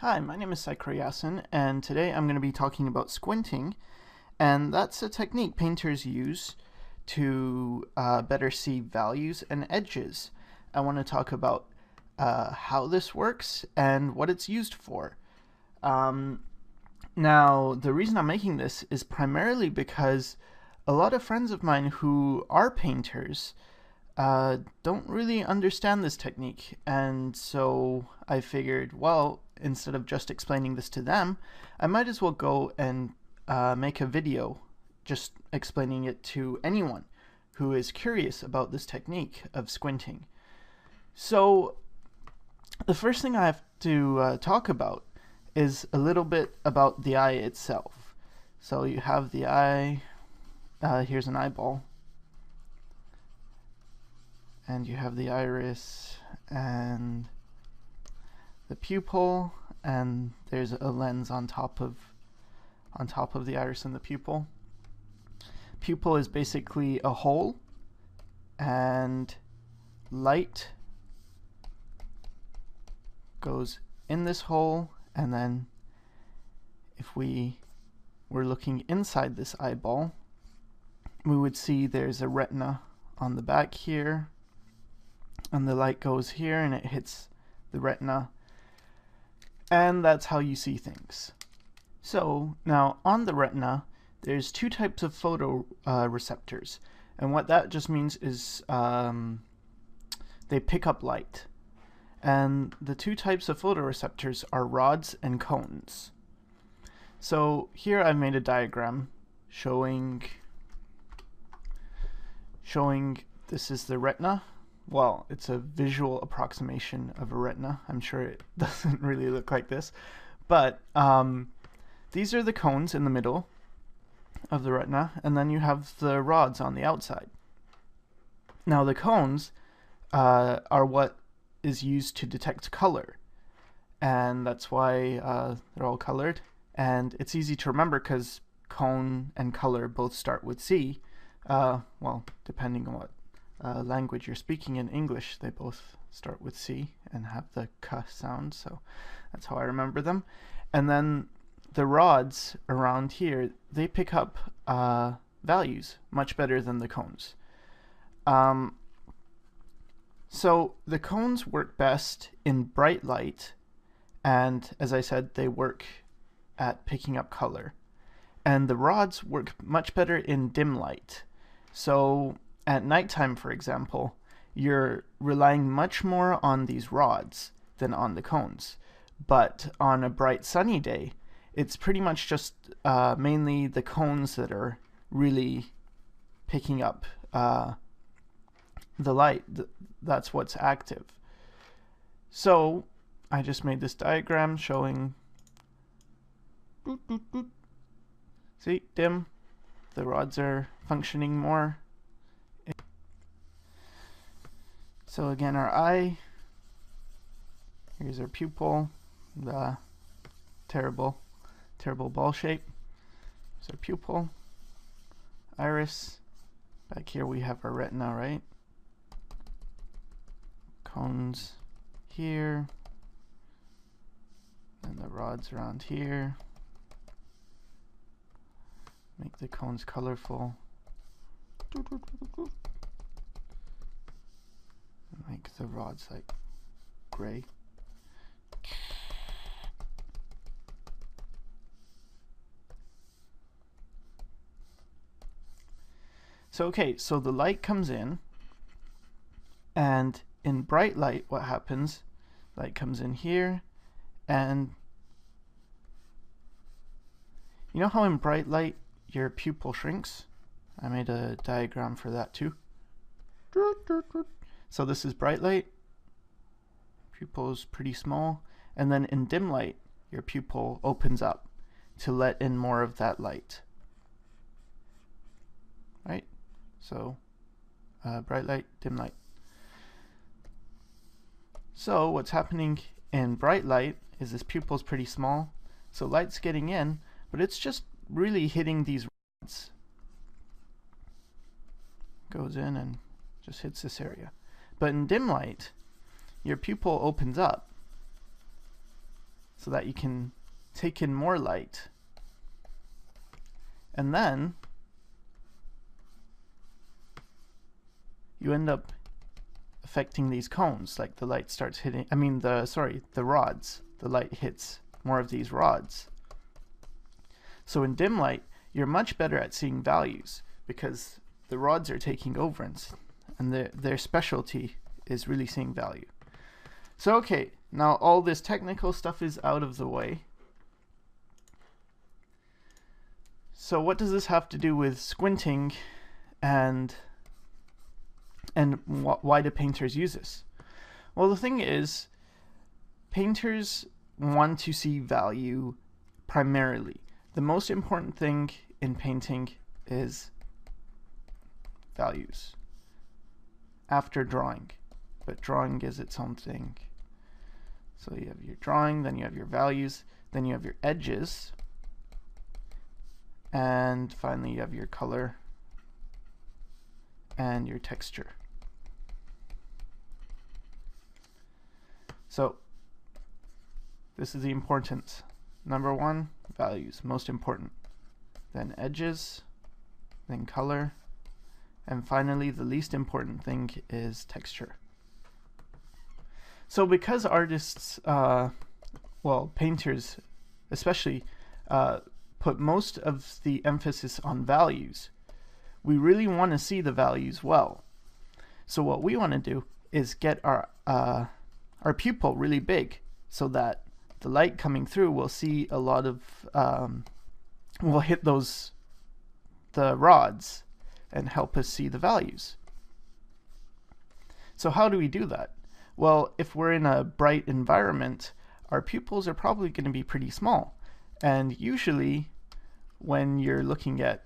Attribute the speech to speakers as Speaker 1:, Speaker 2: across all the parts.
Speaker 1: Hi, my name is Sycra, and today I'm going to be talking about squinting, and that's a technique painters use to better see values and edges. I want to talk about how this works and what it's used for. Now, the reason I'm making this is primarily because a lot of friends of mine who are painters don't really understand this technique, and so I figured, well, instead of just explaining this to them, I might as well go and make a video just explaining it to anyone who is curious about this technique of squinting. So the first thing I have to talk about is a little bit about the eye itself. So you have the eye, here's an eyeball, and you have the iris and the pupil, and there's a lens on top of the iris and the pupil. Pupil is basically a hole, and light goes in this hole, and then if we were looking inside this eyeball, we would see there's a retina on the back here, and the light goes here and it hits the retina, and that's how you see things. So now on the retina there's two types of photoreceptors, and what that just means is they pick up light, and the two types of photoreceptors are rods and cones. So here I've made a diagram showing this is the retina. Well, it's a visual approximation of a retina. I'm sure it doesn't really look like this, but these are the cones in the middle of the retina, and then you have the rods on the outside. Now the cones are what is used to detect color, and that's why they're all colored, and it's easy to remember because cone and color both start with C. Well, depending on what language you're speaking. In English, they both start with C and have the K sound, so that's how I remember them. And then the rods around here, they pick up values much better than the cones. So the cones work best in bright light, and as I said, they work at picking up color. And the rods work much better in dim light. So at nighttime, for example, you're relying much more on these rods than on the cones. But on a bright sunny day, it's pretty much just mainly the cones that are really picking up the light. That's what's active. So I just made this diagram showing, see, dim, the rods are functioning more. So again, our eye, here's our pupil, the terrible ball shape. Here's our pupil, iris, back here we have our retina, right? Cones here, and the rods around here. Make the cones colorful. Make the rods like gray. So okay, so the light comes in, and in bright light what happens, light comes in here, and you know how in bright light your pupil shrinks? I made a diagram for that too. So this is bright light, pupil is pretty small, and then in dim light your pupil opens up to let in more of that light, right? So bright light, dim light. So what's happening in bright light is this pupil is pretty small, so light's getting in, but it's just really hitting these rods. Goes in and just hits this area. But in dim light, your pupil opens up, so that you can take in more light. And then you end up affecting these cones, like the light starts hitting, the rods. The light hits more of these rods. So in dim light, you're much better at seeing values because the rods are taking over, and their specialty is really seeing value. So okay, now all this technical stuff is out of the way. So what does this have to do with squinting, and why do painters use this? Well, the thing is, painters want to see value primarily. The most important thing in painting is values after drawing, but drawing is its own thing. So you have your drawing, then you have your values, then you have your edges, and finally you have your color and your texture. So this is the importance. Number one, values, most important. Then edges, then color, and finally the least important thing is texture. So because artists, painters especially, put most of the emphasis on values, we really want to see the values well. So what we want to do is get our pupil really big so that the light coming through will see a lot of, will hit the rods and help us see the values. So how do we do that? Well, if we're in a bright environment, our pupils are probably going to be pretty small. And usually when you're looking at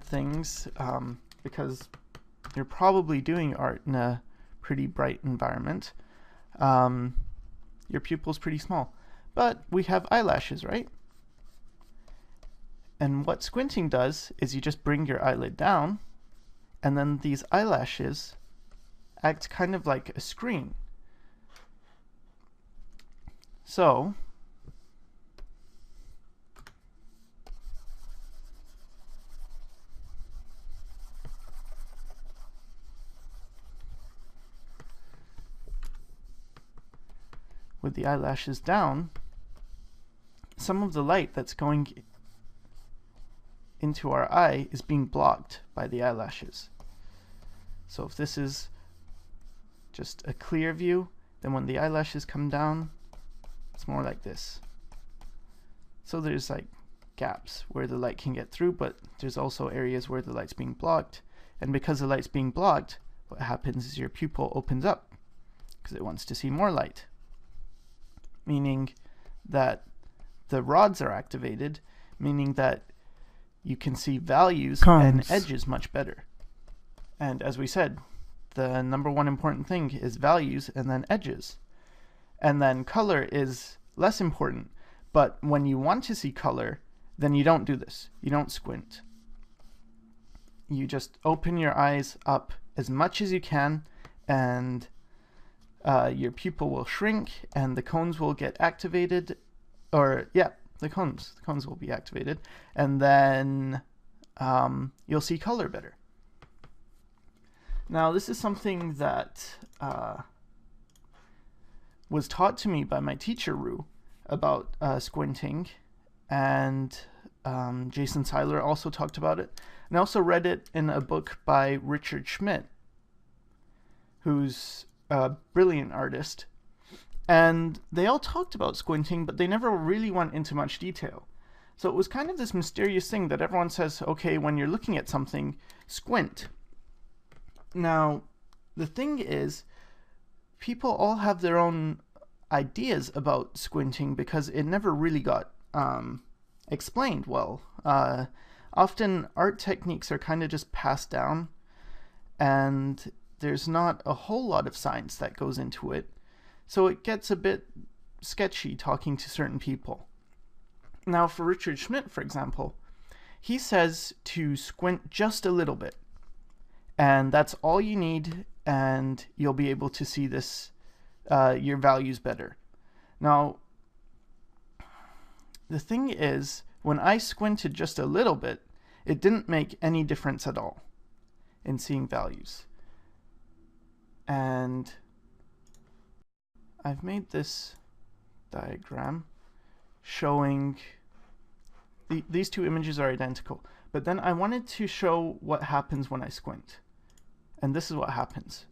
Speaker 1: things, because you're probably doing art in a pretty bright environment, your pupil's pretty small. But we have eyelashes, right? And what squinting does is you just bring your eyelid down, and then these eyelashes act kind of like a screen. So with the eyelashes down, some of the light that's going into our eye is being blocked by the eyelashes. So if this is just a clear view, then when the eyelashes come down, it's more like this. So there's like gaps where the light can get through, but there's also areas where the light's being blocked. And because the light's being blocked, what happens is your pupil opens up because it wants to see more light, meaning that the rods are activated, meaning that you can see values and edges much better. And as we said, the number one important thing is values and then edges. And then color is less important. But when you want to see color, then you don't do this. You don't squint. You just open your eyes up as much as you can, and your pupil will shrink and the cones will get activated, the cones will be activated, and then you'll see color better. Now this is something that was taught to me by my teacher Rue about squinting, and Jason Seiler also talked about it, and I also read it in a book by Richard Schmidt, who's a brilliant artist. And they all talked about squinting, but they never really went into much detail. So it was kind of this mysterious thing that everyone says, okay, when you're looking at something, squint. Now, the thing is, people all have their own ideas about squinting because it never really got explained well. Often art techniques are kind of just passed down, and there's not a whole lot of science that goes into it. So it gets a bit sketchy talking to certain people. Now for Richard Schmidt, for example, he says to squint just a little bit. And that's all you need, and you'll be able to see this, your values better. Now, the thing is, when I squinted just a little bit, it didn't make any difference at all in seeing values. And I've made this diagram showing these two images are identical. But then I wanted to show what happens when I squint. And this is what happens.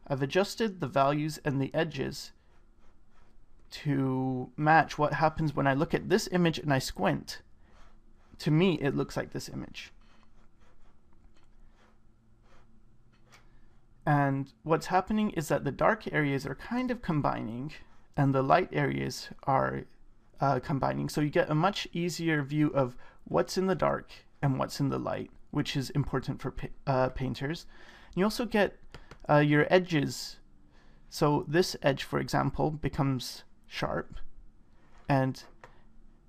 Speaker 1: I've adjusted the values and the edges to match what happens when I look at this image and I squint. To me, it looks like this image. And what's happening is that the dark areas are kind of combining and the light areas are combining. So you get a much easier view of what's in the dark and what's in the light, which is important for painters. You also get your edges. So this edge, for example, becomes sharp. And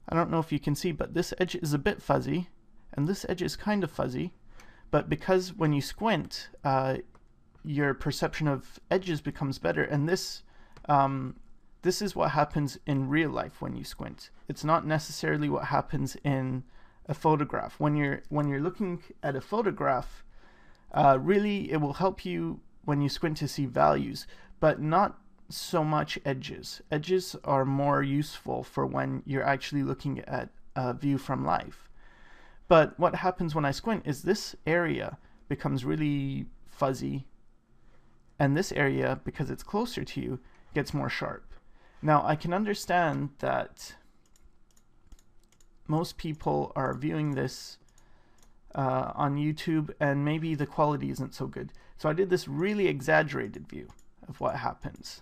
Speaker 1: I don't know if you can see, but this edge is a bit fuzzy, and this edge is kind of fuzzy. But because when you squint, your perception of edges becomes better, and this is what happens in real life when you squint. It's not necessarily what happens in a photograph. When you're looking at a photograph, really it will help you when you squint to see values, but not so much edges. Edges are more useful for when you're actually looking at a view from life. But what happens when I squint is this area becomes really fuzzy, and this area, because it's closer to you, gets more sharp. Now, I can understand that most people are viewing this on YouTube and maybe the quality isn't so good. So I did this really exaggerated view of what happens,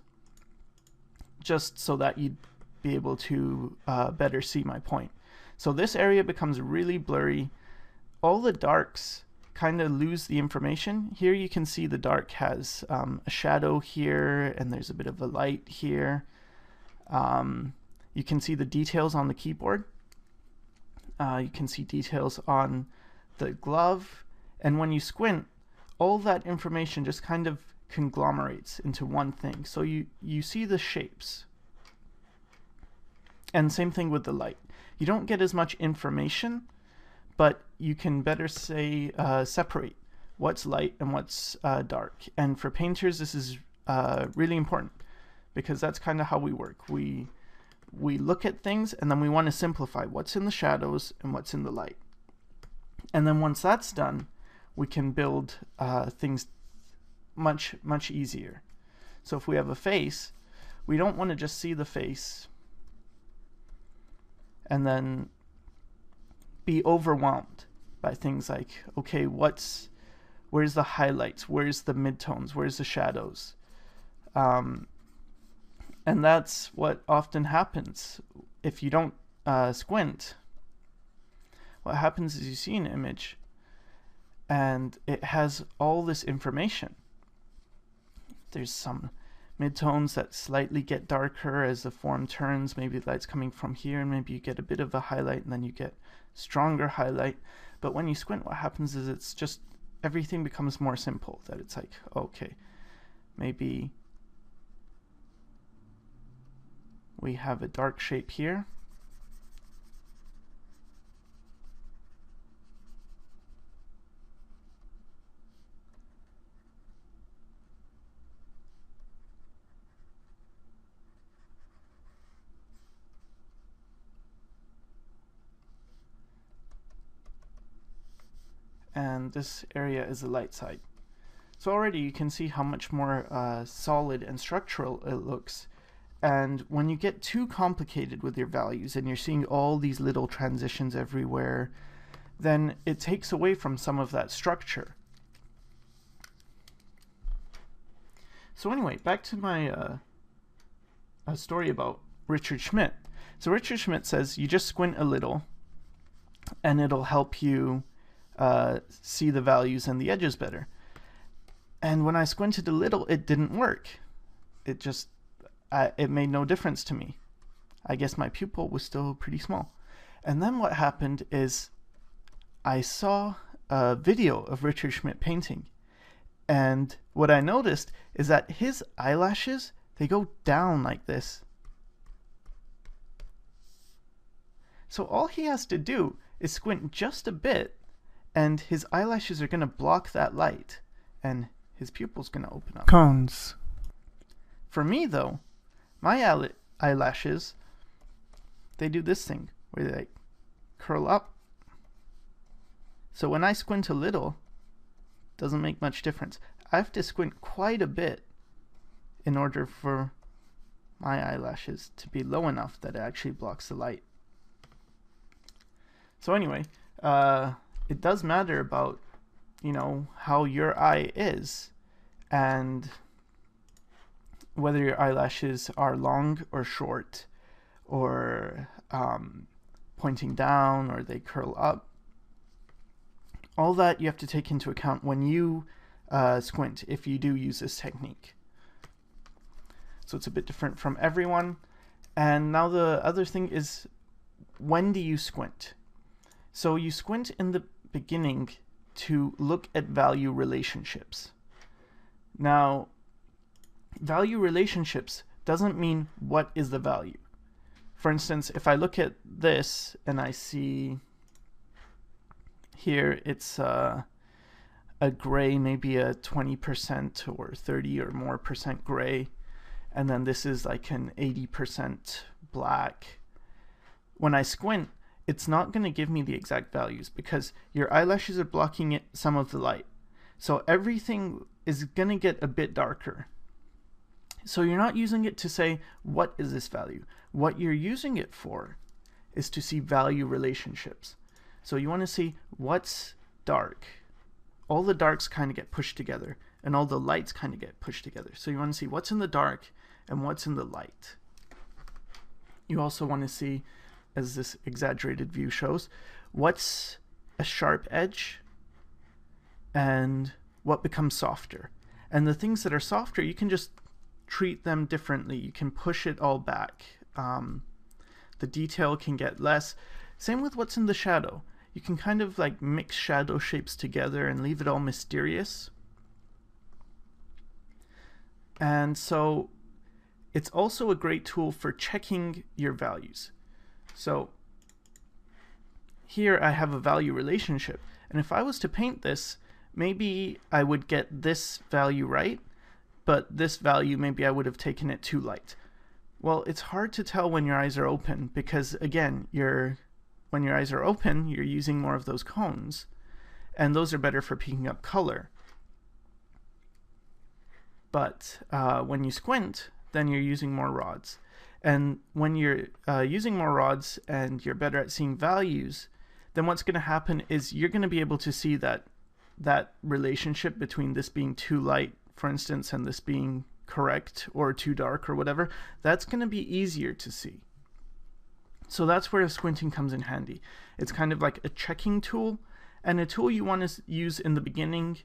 Speaker 1: just so that you'd be able to better see my point. So this area becomes really blurry. All the darks kind of lose the information. Here you can see the dark has a shadow here, and there's a bit of a light here. You can see the details on the keyboard. You can see details on the glove. And when you squint, all that information just kind of conglomerates into one thing. So you see the shapes. And same thing with the light. You don't get as much information, but you can better say separate what's light and what's dark. And for painters, this is really important, because that's kind of how we work. We look at things and then we want to simplify what's in the shadows and what's in the light. And then once that's done, we can build things much easier. So if we have a face, we don't want to just see the face and then be overwhelmed by things like, okay, where's the highlights, where's the midtones, where's the shadows? And that's what often happens if you don't squint. What happens is you see an image and it has all this information. There's some midtones that slightly get darker as the form turns. Maybe the light's coming from here, and maybe you get a bit of a highlight and then you get stronger highlight. But when you squint, what happens is it's just everything becomes more simple. That it's like, okay, maybe we have a dark shape here. And this area is the light side. So already you can see how much more solid and structural it looks. And when you get too complicated with your values and you're seeing all these little transitions everywhere, then it takes away from some of that structure. So anyway, back to my story about Richard Schmidt. So Richard Schmidt says you just squint a little and it'll help you see the values and the edges better. And when I squinted a little, it didn't work. It just it made no difference to me. I guess my pupil was still pretty small. And then what happened is I saw a video of Richard Schmidt painting. And what I noticed is that his eyelashes, they go down like this. So all he has to do is squint just a bit, and his eyelashes are going to block that light, and his pupil's going to open up. Cones. For me, though, my eyelashes, they do this thing, where they like curl up. So when I squint a little, doesn't make much difference. I have to squint quite a bit in order for my eyelashes to be low enough that it actually blocks the light. So anyway, it does matter about, you know, how your eye is and whether your eyelashes are long or short or pointing down or they curl up. All that you have to take into account when you squint if you do use this technique. So it's a bit different from everyone. And now the other thing is, when do you squint? So you squint in the beginning to look at value relationships. Now, value relationships doesn't mean what is the value. For instance, if I look at this and I see here it's a gray, maybe a 20% or 30 or more percent gray, and then this is like an 80% black. When I squint, it's not going to give me the exact values because your eyelashes are blocking some of the light. So everything is going to get a bit darker. So you're not using it to say, what is this value? What you're using it for is to see value relationships. So you want to see what's dark. All the darks kind of get pushed together, and all the lights kind of get pushed together. So you want to see what's in the dark and what's in the light. You also want to see, as this exaggerated view shows, what's a sharp edge and what becomes softer. And the things that are softer, you can just treat them differently. You can push it all back. The detail can get less. Same with what's in the shadow. You can kind of like mix shadow shapes together and leave it all mysterious. And so it's also a great tool for checking your values. So here I have a value relationship, and if I was to paint this, maybe I would get this value right, but this value maybe I would have taken it too light. Well, it's hard to tell when your eyes are open because, again, when your eyes are open, you're using more of those cones, and those are better for picking up color. But when you squint, then you're using more rods. And when you're using more rods and you're better at seeing values, then what's going to happen is you're going to be able to see that relationship between this being too light, for instance, and this being correct or too dark or whatever. That's going to be easier to see. So that's where squinting comes in handy. It's kind of like a checking tool, and a tool you want to use in the beginning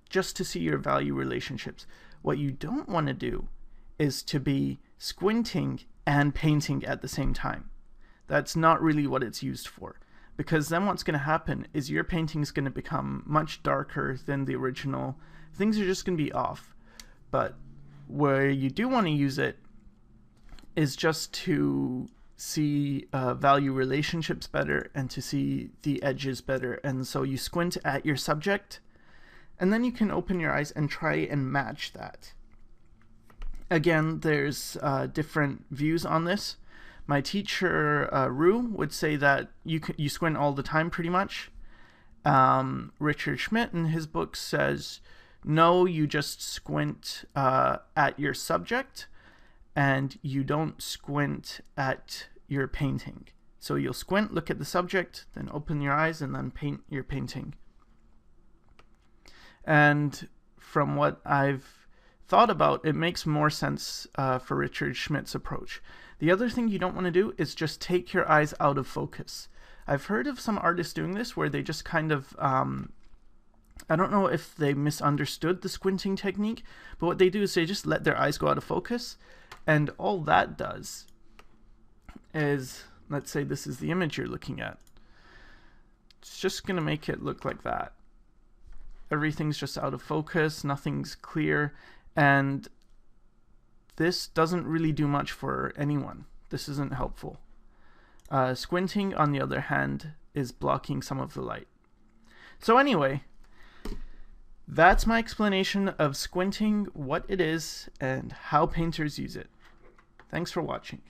Speaker 1: just to see your value relationships. What you don't want to do is to be squinting and painting at the same time. That's not really what it's used for, because then what's going to happen is your painting is going to become much darker than the original. Things are just going to be off. But where you do want to use it is just to see value relationships better and to see the edges better. And so you squint at your subject, and then you can open your eyes and try and match that. Again, there's different views on this. My teacher, Rue, would say that you squint all the time pretty much. Richard Schmidt in his book says, no, you just squint at your subject, and you don't squint at your painting. So you'll squint, look at the subject, then open your eyes, and then paint your painting. And from what I've thought about, it makes more sense for Richard Schmidt's approach. The other thing you don't want to do is just take your eyes out of focus. I've heard of some artists doing this where they just kind of, I don't know if they misunderstood the squinting technique, but what they do is they just let their eyes go out of focus, and all that does is, let's say this is the image you're looking at. It's just going to make it look like that. Everything's just out of focus, nothing's clear, and this doesn't really do much for anyone. This isn't helpful. Squinting, on the other hand, is blocking some of the light. So anyway, that's my explanation of squinting, what it is, and how painters use it. Thanks for watching.